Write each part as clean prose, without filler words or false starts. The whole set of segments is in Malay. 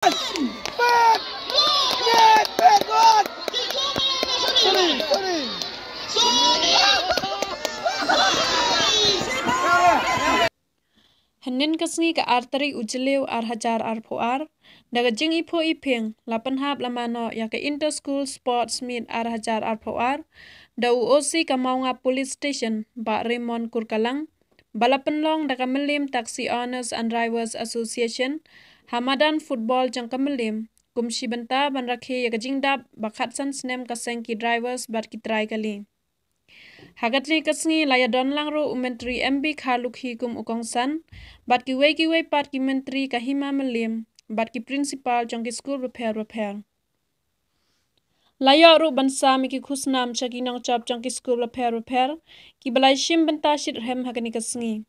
Henin kesngi ke arteri ujeliu ar hajar ar poar, daga jing ipo iping, lapan hap lamano ya ke inter-school sports meet ar hajar ar poar, da uosi ka maunga police station, ba Raymond Kurkalang, balapan long daga melim taxi owners and drivers association, hamadan football jang kemelim, kumshi benta ban rakhe ya ke jingdap bakat san snem kaseng ki drivers bat ki try kali. Hagatri kasngi laya don lang ro umentri MB Khaluk hikum ukong san, bat ki wei pat ki menteri kahima melim, bat ki principal jong ki school repair. Laya ro bansa mi ki khusnam chaki nong chap jong ki school repair, ki balai shim benta shit hem hagani kasngi.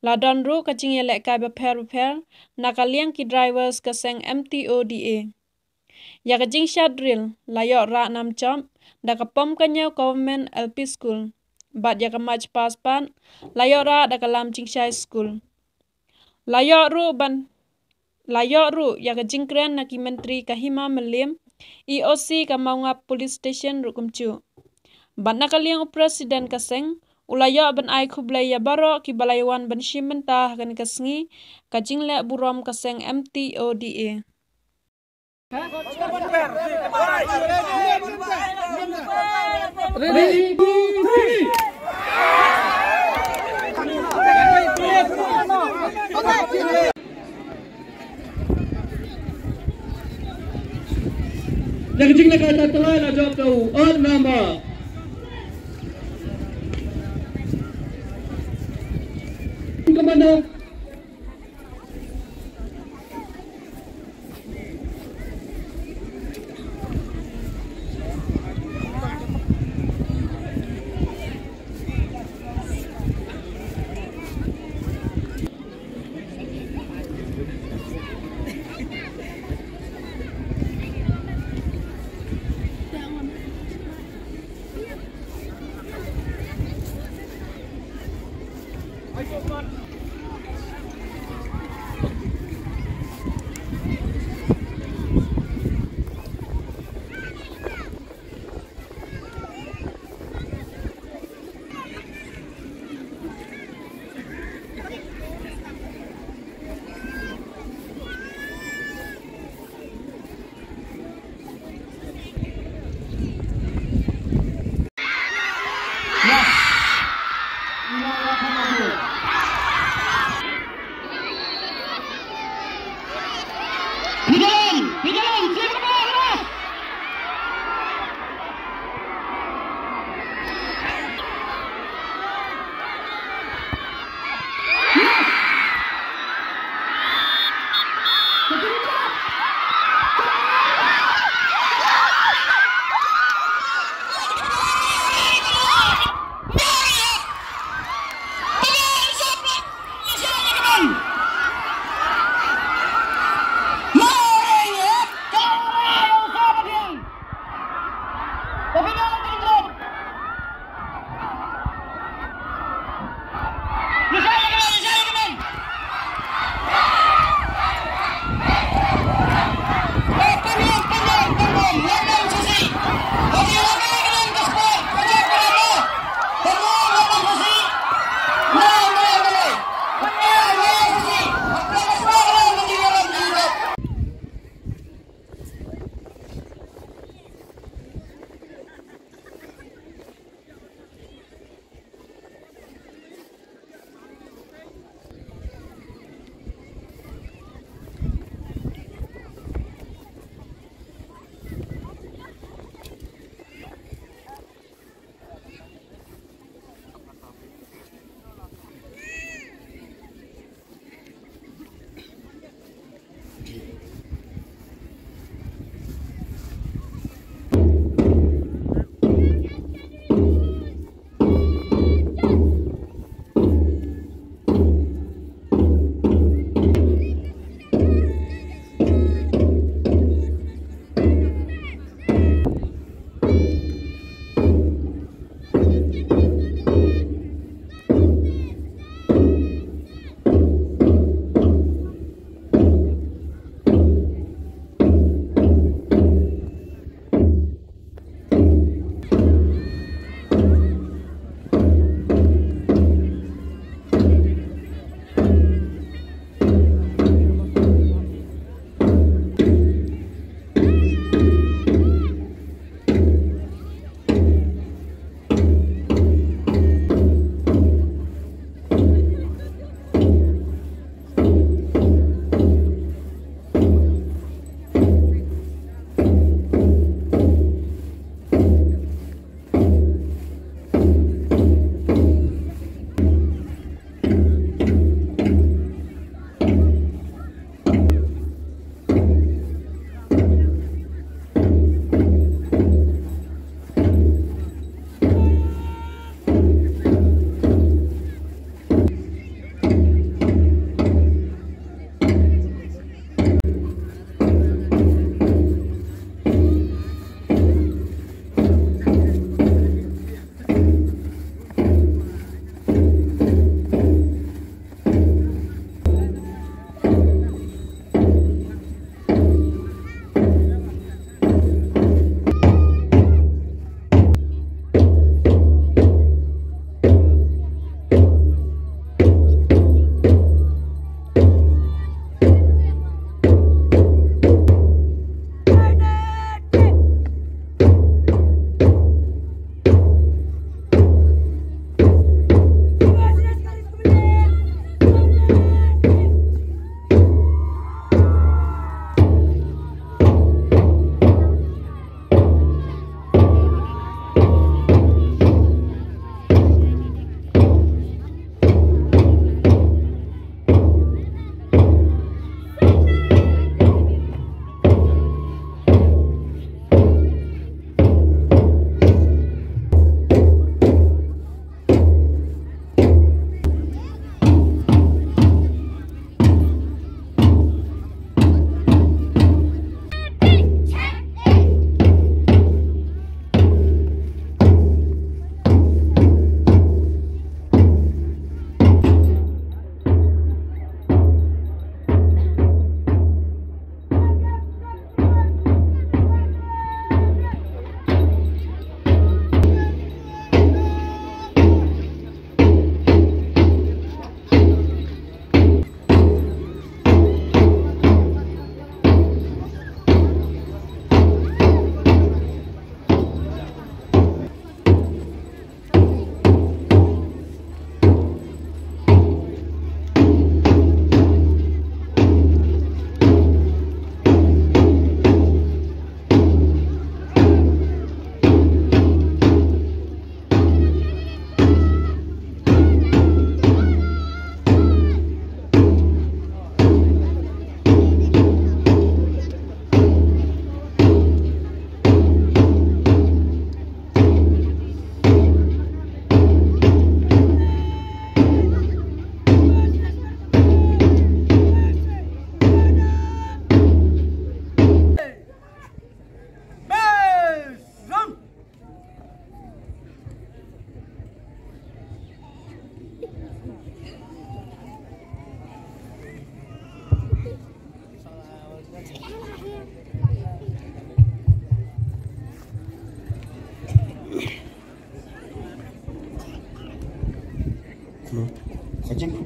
La don ro kaching yelek kai repair, nakaliang ki drivers kaseng MTODA. Ya kajing shad drill, laya ra nam chop, da kapom kanyau government LP school, bat ya kamach paspan, layo ra da kalam chingshai school. Layo ru ya kajingkren na ki menteri kahima melim, EOC ka maunga police station rukumchu. Bat nakaliang presiden kaseng, ulayo ban ai kublai ya baro ki balaywan ban shimenta hakan kasngi, kajing le burom kaseng MTODA. Ready, 2, 3. Nakajing na kata telah na jawab tahu on number. Kemana?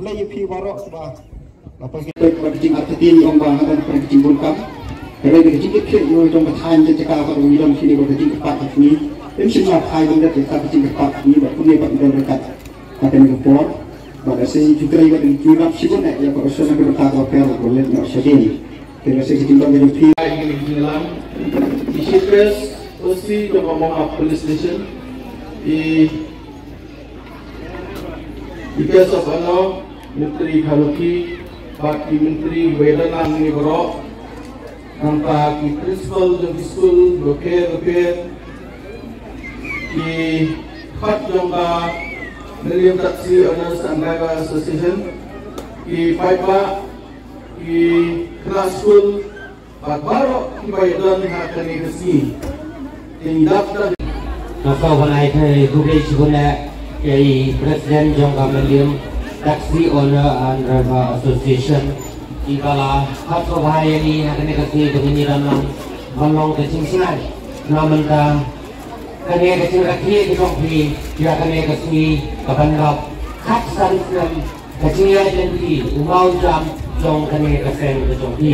lagi pi warok sebab apa kita berjing arti yang bahagian berjing bulkam kalau berjing itu yo trong bertahan je cakap apa dalam sini berjing kepat ini ini semua hai benda kita berjing kepat ini punya benda dekat kata ni kepor pada sini juga yang dijurap sih pun ya kalau saya nak berkata apa boleh nak sedih kalau saya timbang jadi pi ini dalam di Shipres mesti ngomong apa police station because of Menteri Khaluki, Pak Menteri Wedanang ni berok, nampak ki principal di school repair, ki hot jomba William Taxi Owners and Driver Association, ki Paipa, ki class school, Pak Barok ki Wedan hakani kesini, tindak dan. Maka wanai ke Google Cibuna, yai Presiden Jomba William Taxi Owner and Driver Association ikala hatko bahaya ni akan kasih begini dalam balong kecing sinai namun dah kami kecing lagi di kompi dia akan kasih kapan rap hak sanam kecing ya jadi umau jam jong kami kasih ke kompi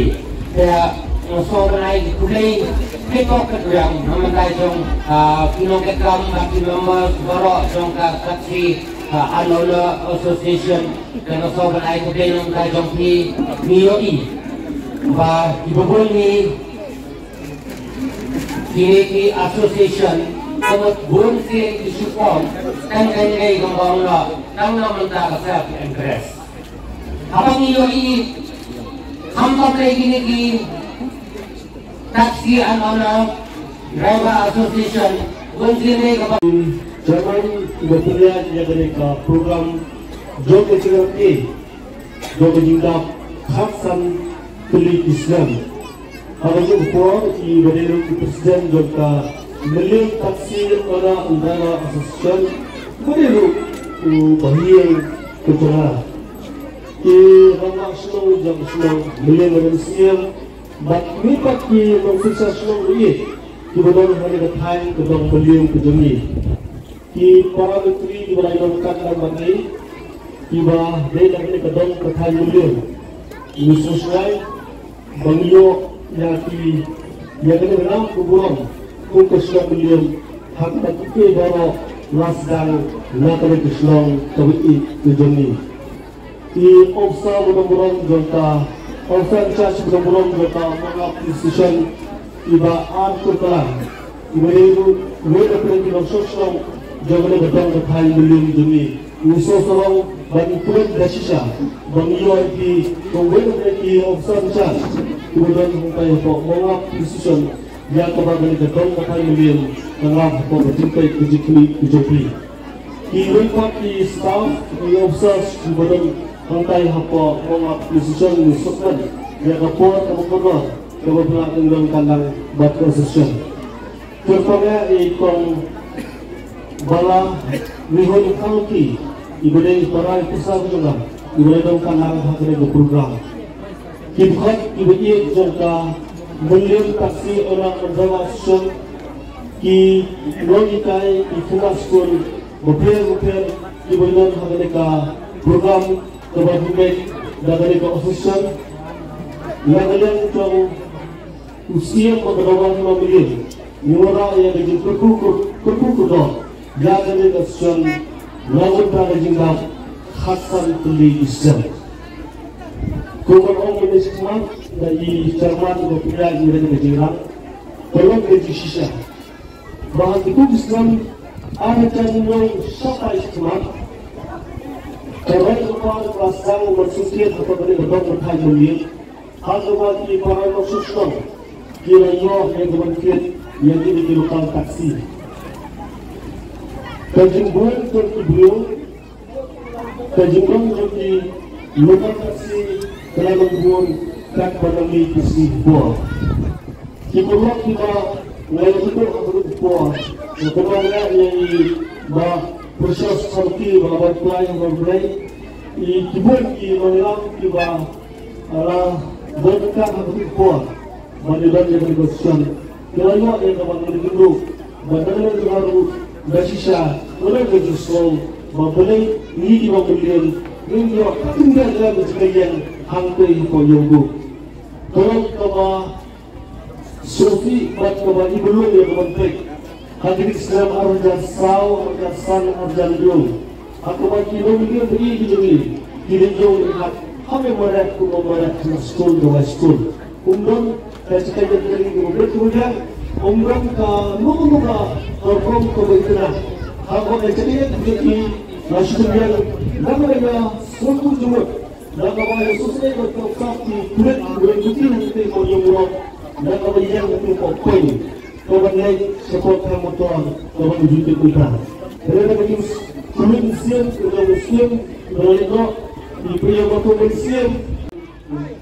dia so menai kulai kita kerjang namun dah jong kinong ketam kinong baru jong taksi Alola Association dan sobat air kemudian yang tajam di Miyoi và ibubul ni kini association semut bun si isupon kan kanjai gambang la tang naman ta kasap impress apa Miyoi hampa lagi ni ki taksi Alola Driver Association bun si ni gambang Jangan berpilihan yang mereka program Jom Kecil A Jom Jindak Khaksan Kulit Islam Hanya berpuang di Badan Presiden Jom Ka Melihat taksi orang antara asosiasi Badan Bahaya Kecerah Di Rangka Senang Jam Senang Melihat Badan Siam Mipat di Mengsiksa Senang Riyad Di Badan Hanya Ketai Kedang Beliau Kejami Di para menteri di bawah lengkap dalam bagi tiba dari negeri kedong perkhidmatan mulia khususnya bangio yang kena menang kuburan kukusnya mulia hak terkait baru nasdang nakal keselong tawi kejani di ofsa mudah-mudahan jangka ofsa charge mudah-mudahan jangka mengap institution tiba arturan tiba itu mereka pergi sosial Jangan berdoa berkali belum demi usaha sorong bagi kulit dasisha bagi UIP kemudian mereka ofsan charge kemudian mengenai mengap institution yang kebagian berdoa berkali belum mengap mencintai kejoki Ibu di staff di ofsan kemudian mengenai mengap institution usahakan yang kepuat kemudian kemudian dengan kandang batu institution terutama ikon bala Rihon County ibadai para pusat juga ibadai dalam kanal haknya ke program kibhat ibadai jangka William Taxi orang menjaga sun ki logikai ikuna school bupir ibadai haknya ke program kebajikan dari ke association yang jauh usia pengenalan mobil nyora yang berkuku dong Jangan dikasihkan lawan pada jingga khasal tuli Islam. Kumpul orang Islam dari Jerman berpindah dari Jerman, belum dari Sisa. Bahawa itu Islam ada cenderung siapa Islam. Kerana kepada perasaan bersuciat atau dari berdoa berkhairi, hal kemati para Muslim kiranya yang berfikir yang ini di lokal taksi. Kajimbuan terkibul, kajimbuan jadi lokal taksi telah membuat tak pandemi kisi buah. Kipulah kita mulai itu harus buah. Kemudian yang bah proses seperti bahawa pelayan berbelai, kibul ki mengelam kita ala berkat harus buah. Mandiran yang berkesan. Kerana yang kawan itu, bandar baru Dasisha, wala ko Diyos ko, mabulay, hindi mo bilhin, ini yo tinggal dalam sebagian hangtui koyogu. Tolong kaba Sofi buat kaba ibulung ya kaba pek. Hadirin Islam arjan saw arjan san arjan dulu. Aku bagi nomor beri dijungi. Kini jauh lihat kami merat ku merat school dua school. Umrong dan sekalian dari kemudian umrong ke nuka perform ke begitu. Aku mencari jadi masuk yang namanya suku jumlah. Namanya susah untuk kaki kulit berikuti nanti mau umrong. Namanya yang itu poin. Kawan naik support kamu tuan kawan uji kita. Kerana bagi kulit Muslim, kerana Muslim, kerana di pria batu Muslim.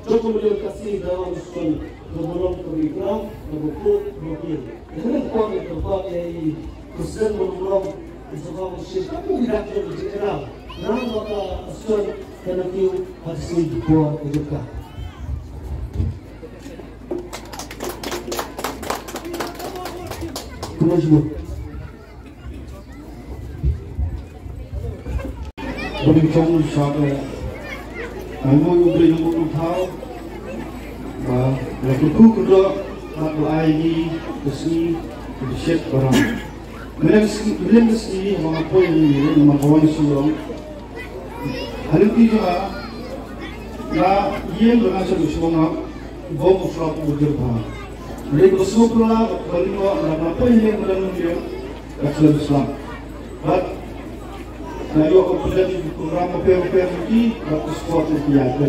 Cukup beliau kasih dalam sekolah sebelum berikram berbuku mobil. Dengan kuat yang terbuat dari Kristen berbuku sebuah Muslim, tapi tidak berjaya. Nama maka sekolah dan nanti hasil buat juga. Terima Berbincang sampai Amo yung beli ng tao, ba, lakuku kedua atau ID, resmi, diset barang. Mereka mesti mengapai ini, mengawal siang. Hari ini juga, na ia berasal dari semua bom usap berjebak. Mereka bersumpah kalau apa yang dalam dia, Islam Islam. But na yo ko pala di programa pero di bagus kuat dia ada.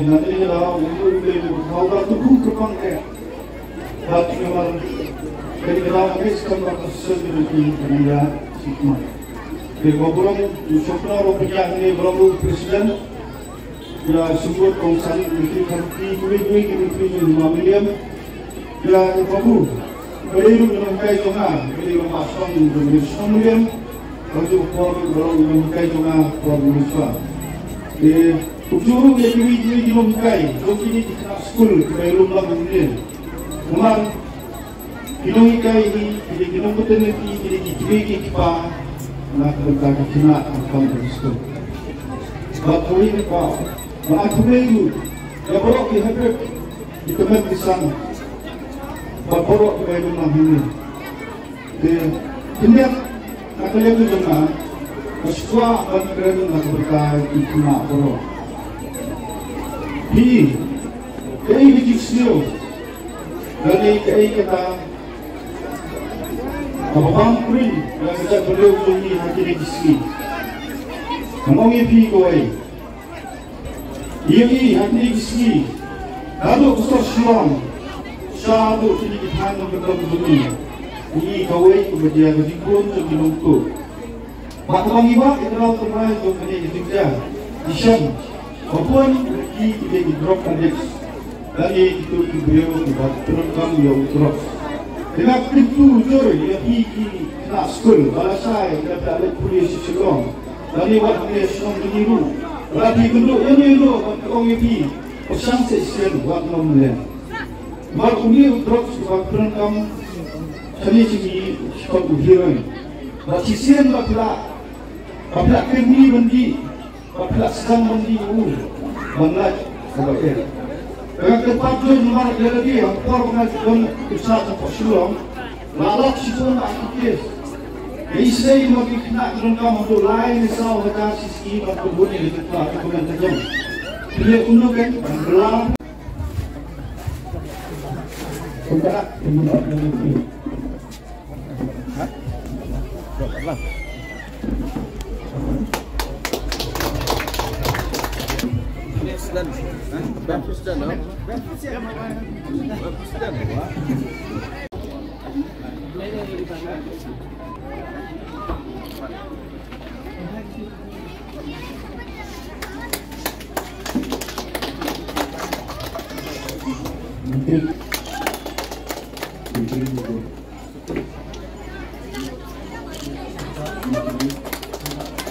Nanti lah untuk itu bahwa tu pun kerang eh. Tapi memang dari dalam kes kan bagus seperti dia sikma. Beberapa di sopra rupiah ini berapa presiden ya sebut kongsan menteri kanti menteri 5 miliar ya babu. Beliau menangkai jonga, beliau masuk di 10 miliar. Untuk orang memakai juga orang Indonesia. Ujung yang kami memakai, kami di sekolah kita belum lama ini. Kemudian kita memakai ini, kita memakai ini, kita kita nak berkata kita akan bersekolah. Sebab ini pak, nak kembali, ya borok di hadap, di tempat di sana. Borok kita belum lama ini. Kemudian aku lihat tu juga, semua orang nak berkata itu nak berok. Hi, kau ini kisah, dari kau kita, abang pun yang kita berdua berdua hati di sini. Ngomongnya pi kau ini, hati di sini, lalu kusar Islam, satu jadi kita nak berdua. Ini kawai kemudian berjikun sebelumku. Maka iba kita pernah untuk menjadi di Syam. Apapun kita di drop index. Dari itu beliau kita terangkan yang terus. Dengan itu jujur yang ini nak school balasai dapat ada polis sekolong. Dari waktu Islam dulu. Berarti bentuk ini lo orang ini pesan sesuatu waktu mana. Maka ini terus kita terangkan. Kali ini sekolah ujian, basisian bapla kini mandi, bapla sedang mandi bangat kabar. Dengan tempat tu mana dia lagi, orang mengajukan usaha tempat sulung, lalat situ nak ikut. Israel mesti kena terangkan untuk lain misal kita sisi atau bunyi di tempat kemudian tajam. Dia unukan belang. Sekarang kemudian ini.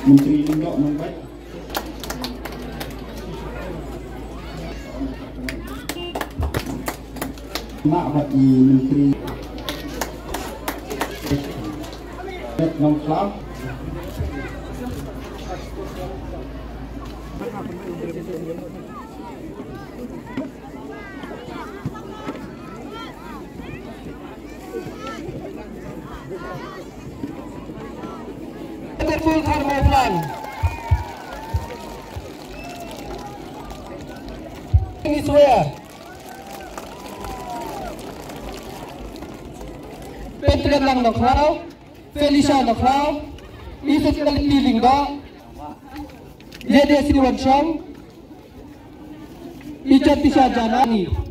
Menteri Indok nampak. Nak bagi Menteri Nong Klang. Full thermal plan. Is where? Petren lang nok raw, Felicia nok raw, isot kalitiling da, Dede Sriwan Shang, Ichat Tisha Janani.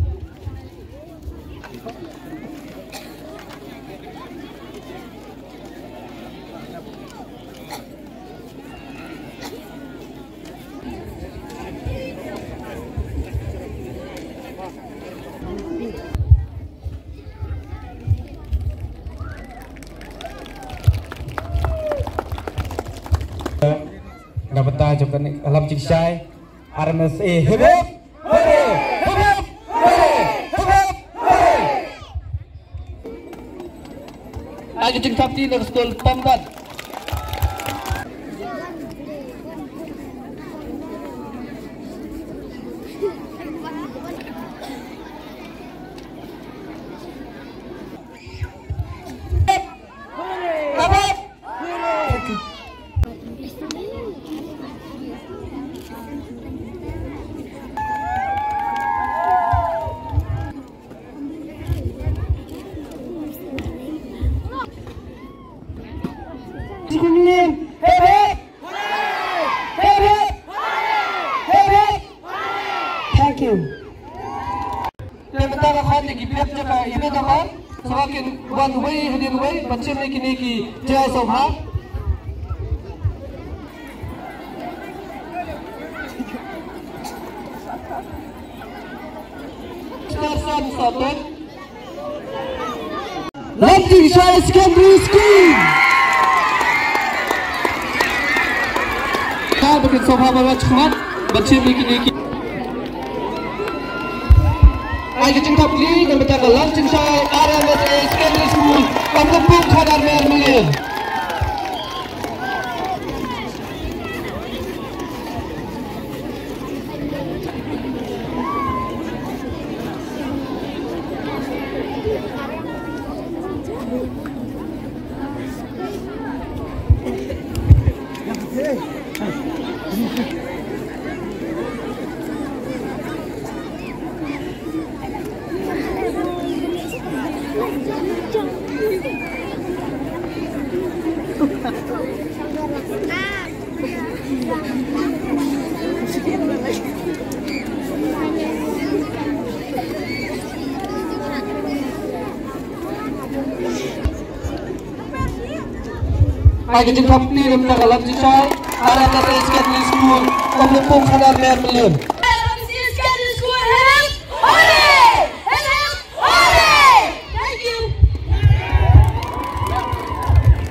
Dapat jawab alam ciksai RMSA hip hip Lagi cing kapti nak sekolah pambat. Thank you. Lepas dah ni kita cakap ini dah semakin one way hadin way macam ni kini ki jaya sobha. Start satu. Lanjut Shah Secondary School. Kau bikin sobha bawa cemat macam ni kini ki. Ayo cengkap ni dan berjaga langsung saya RMSA Secondary School Kampung Khadar Mer Milian. Ayo jengkap ni dan berjaga langsung saya RMSA Secondary School Kampung Khadar Mer Milian.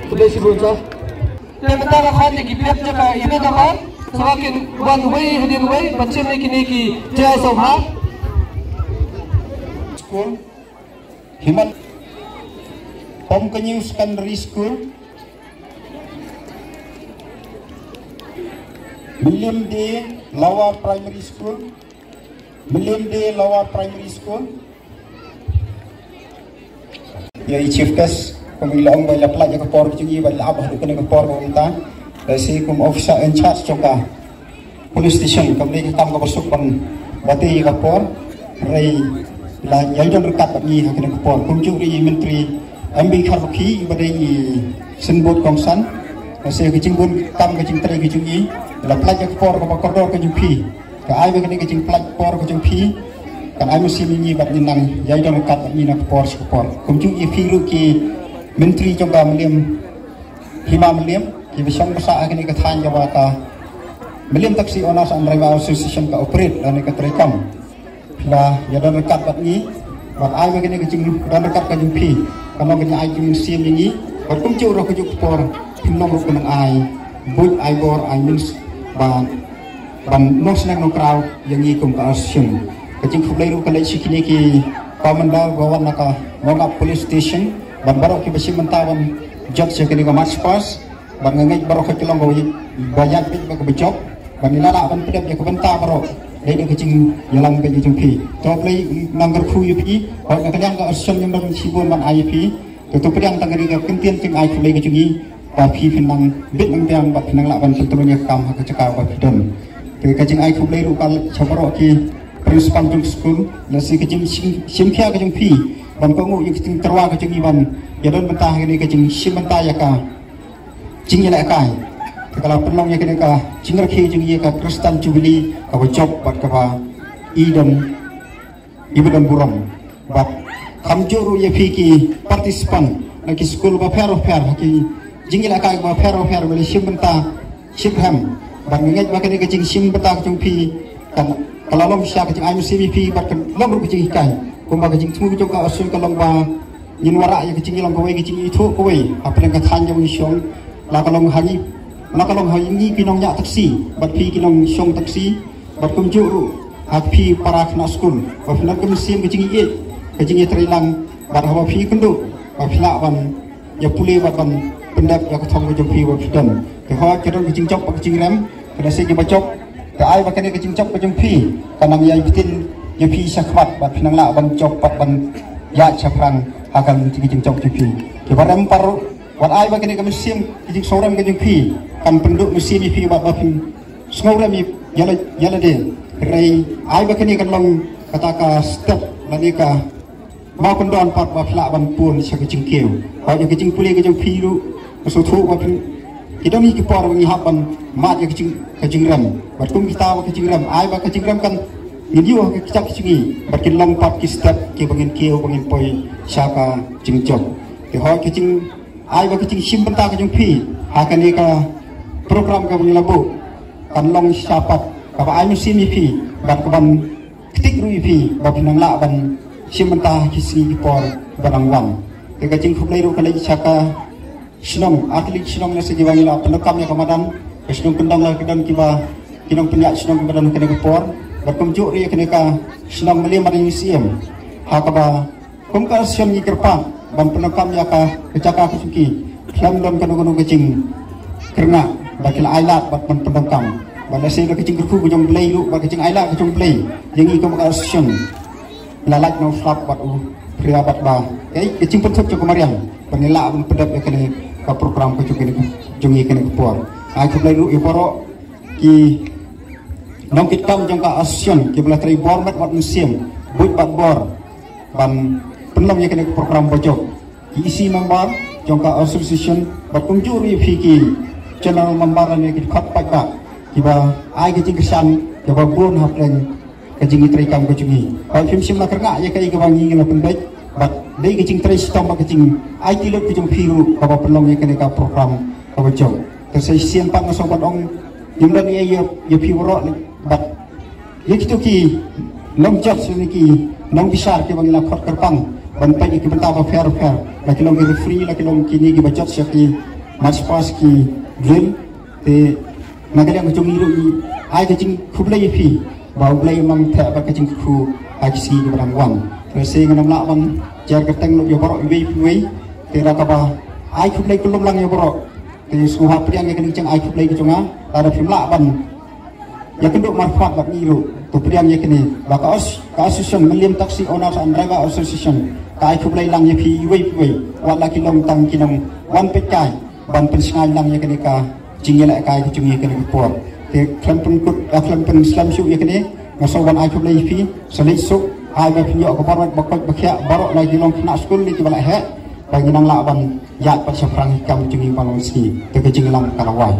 Boleh sibuk sah. Lepas dah ni kita cakap ini dah semakin one way hadin way macam ni kini ki jaya sobha. School Himal Pomkanyu Secondary School William D. Lawa Primary School William D. Lawa Primary School Yai Chief Guest Pemilang Baila Pelaj Kapor Cungi Baila Abah Dukun Kapor Pemerintah Dari Kum Officer in Charge Coka Police Station Kemudian kita masuk Bati Kapor Rai là giải dân rekat bagi hak kena kepor kunjuk ri menteri MB Kharki badai sen bot kongsan se ke jingbun tam ke jing trai ke jungi la plaj kepor ko koridor ke jumpi ke ai be ke jing plaj por ke jumpi kan ai mesti ni bad ninang giải dân rekat bagi nak kepor kunjuk i firu ki menteri jongga meliam hima meliam ki besong basa ke ni ke than jawa ka meliam taksi onas and driver association ka operate dan ke terekam là giờ đang cắt vật nhí và ai với cái này cái chừng đang cắt cái chừng phi còn nó cái ai chừng xiêm như nhí và cũng chưa được cái chừng por thì nó một cái ai bút ai bor ai min và nó sẽ năng cao yang nhí cũng có xiêm cái chừng phục lấy được cái lấy xí kia ki commander bawa nak ngap police station và baru kita bersih mentawan judge yang kini ke match pass và ngay baru kita long banyak bit bagi job Banila la ban pedap ya kebenta baro. Dari kecing jalan pergi jumpi. Top lay nanggar khu yupi. Kalau kadang ke action yang dalam sibun ban IUP. Tutup pedang tanggari ke kentian cing IUP lay kecingi. Bapi finang bit nang tiang bat finang la ban tentunya kam hak cekau bapi don. Dari kecing IUP lay rupal cabaro ki principal jung school. Nasi kecing simkia kecing pi. Ban kongu yang kecing terwa kecing ban. Jadon bentah ini kecing sim bentah ya ka. Cing ya kai. Kalau penolongnya kena kah cingar kiri juga kah Kristen Jubilee kau job buat kau idam ibu dan buram buat kamjuru ya piki partisipan lagi sekolah berper lagi jingil akai berper beli sim bentah shibham buat mengenai makan ini kecing sim bentah kecing pi kan kalau lom syak kecing ayam CVP buat lom kecing ikai kumba kecing semua kecing kau asul kalau ba nyinwara ya kecing ilang kau kecing itu kau apa yang katakan jauh isyong lah kalau hari maka long hari ini kinong yak taksi, bat pi kinong syong taksi, bat kumjuru, hak pi para kena skul, bat pina kemsim kecing terilang, bat hawa pi kendu, bat pina ban, ya pulih bat ban pendap ya ketong kecing pi bat pidan, kehawa kedon kecing cop kecing rem, kena segi bacok, keai bat kena kecing cop kecing pi, kanang ya bitin ya pi syakbat, bat pina la ban cop bat ban ya caprang akan kecing cop kecing pi, kebarem paru. Wat ai bagi kami sim kecing soram kecing pi kan penduduk mesin pi bat bapin sengoram jala de rei ai bagi kan long kataka step lalika mau kendon pat bapla ban pun sia kecing keu kalau kecing pulih kecing pi lu kesutu bapin kita ni kipor bagi hapan mat kecing ram bat kum kita kecing ram ai bagi kecing ram kan video kita kecing bakin long pat ki step ki bangin keu bangin poi siaka jingjok ke ho kecing ai bagi kecing sim bentah kecing pi akan ni ka program ka bagi labu kan long sapat ka ai musim pi bat kaban ketik ru pi bagi nang la ban sim bentah kisi por barang wang ke kecing khublai ru kalai saka senong atlet senong na segi bagi la pendekam ya kamadan senong kendang la kedan kiba kinong penyak senong badan kene por berkumjuk ri kene ka senong melim mari musim hakaba kumkar sim ni kerpa ban pendekam ya ka kecaka kesuki klam don kanu kecing kerna bakil ailat bat pendekam ban nasi kecing kerku kejong play lu bat kecing ailat kejong play jengi ko ka action lalat no flap bat pria bat ba kecing pentuk ko mariam penila ban pedap kene ka program ko kene jongi kene por ai ko play lu iporo ki nong kitam jong ka action ki bela tri bor mat wat musim buat bat bor ban penolong yang kena program bocok isi member jongka association berkunjuri fiki channel member yang kita kat pak kiba ai kecing kesan kiba pun haplen kecing trikam kecing kalau film sim nak kerja ya kai kewangi ngela pendek bat dei kecing trai stom kecing ai tilot kecing firu kaba penolong yang kena program bocok tersai sian pak sobat ong jumlah ni ya firu bat ya kitu ki long job ki long besar ki bangila khot kerpang ban pai ki benta ba fair laki long free laki long kini ki bacot syaki match pass ki drill te nagaliang ko jungi ru ai kecing khublai fi ba blai mang tha ba kecing khu ai si ki barang wan terus ngam la ban jar keteng lu yo borok wi te ra ka ba ai khublai kulum lang yo borok te suha priang yang kencang ai khublai ki junga ada film la ban ya kenduk manfaat bat niru tu priang ya kini baka association Million Taxi Owners and Driver Association kai khublai lang ya pi wi wala kilong tang kinong wan pekai ban pensingai lang ya kini ka jingela kai ki jungi kini por te klampen kut klampen islam su ya kini ngasoban ai khublai pi salai su ai ba pinyo ko barot bakot bakhya barok lagi long kena skul ni ki bala he bagi nang la ban ya pat syafrang kam jungi balong ski te ke jinglang kalawai